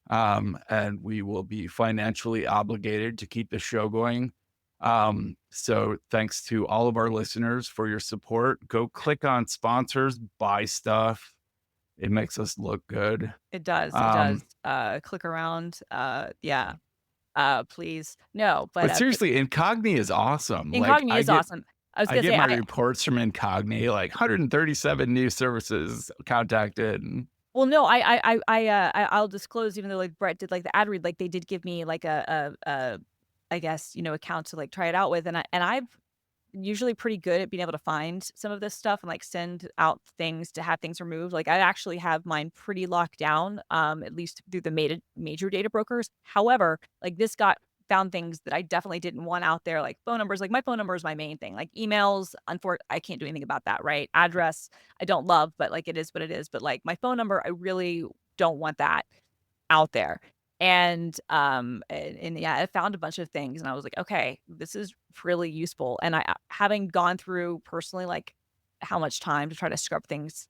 And we will be financially obligated to keep the show going. So thanks to all of our listeners for your support. Go click on sponsors, buy stuff. It makes us look good. It does. Click around. Yeah. Please. No, but seriously, Incogni is awesome. Incogni is awesome. I was I gonna get say, my reports from Incogni, like 137 new services contacted. Well, no, I'll disclose, even though like Brett did like the ad read, like they did give me like I guess, account to like try it out with. And I'm usually pretty good at being able to find some of this stuff and like send out things to have things removed. Like I actually have mine pretty locked down, at least through the major data brokers. However, like this found things that I definitely didn't want out there, like phone numbers. Like my phone number is my main thing. Like emails, I can't do anything about that, right? Address, I don't love, but like it is what it is. But like my phone number, I really don't want that out there. And yeah, I found a bunch of things and I was like, okay, this is really useful. And I, having gone through personally, like how much time to try to scrub things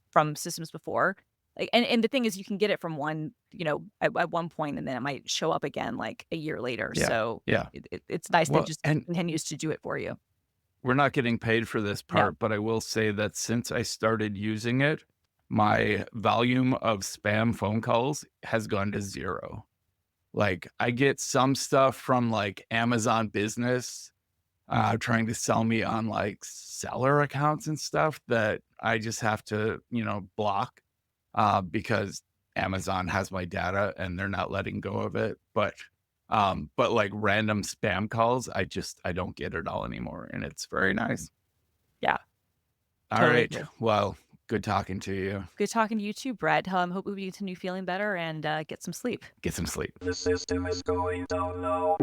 from systems before, like, and the thing is, you can get it from one, at one point, and then it might show up again like a year later. Yeah. So Yeah. it's nice that it Well, just and continues to do it for you. we're not getting paid for this No. part, but I will say that since I started using it, my volume of spam phone calls has gone to 0. Like, I get some stuff from, like, Amazon Business, trying to sell me on, like, seller accounts and stuff that I just have to, block, because Amazon has my data and they're not letting go of it. But like random spam calls, I don't get it all anymore, and it's very nice. Yeah, All totally right. agree. Well, good talking to you. Good talking to you too, Brett. Hope we continue feeling better and get some sleep. Get some sleep. The system is going down now.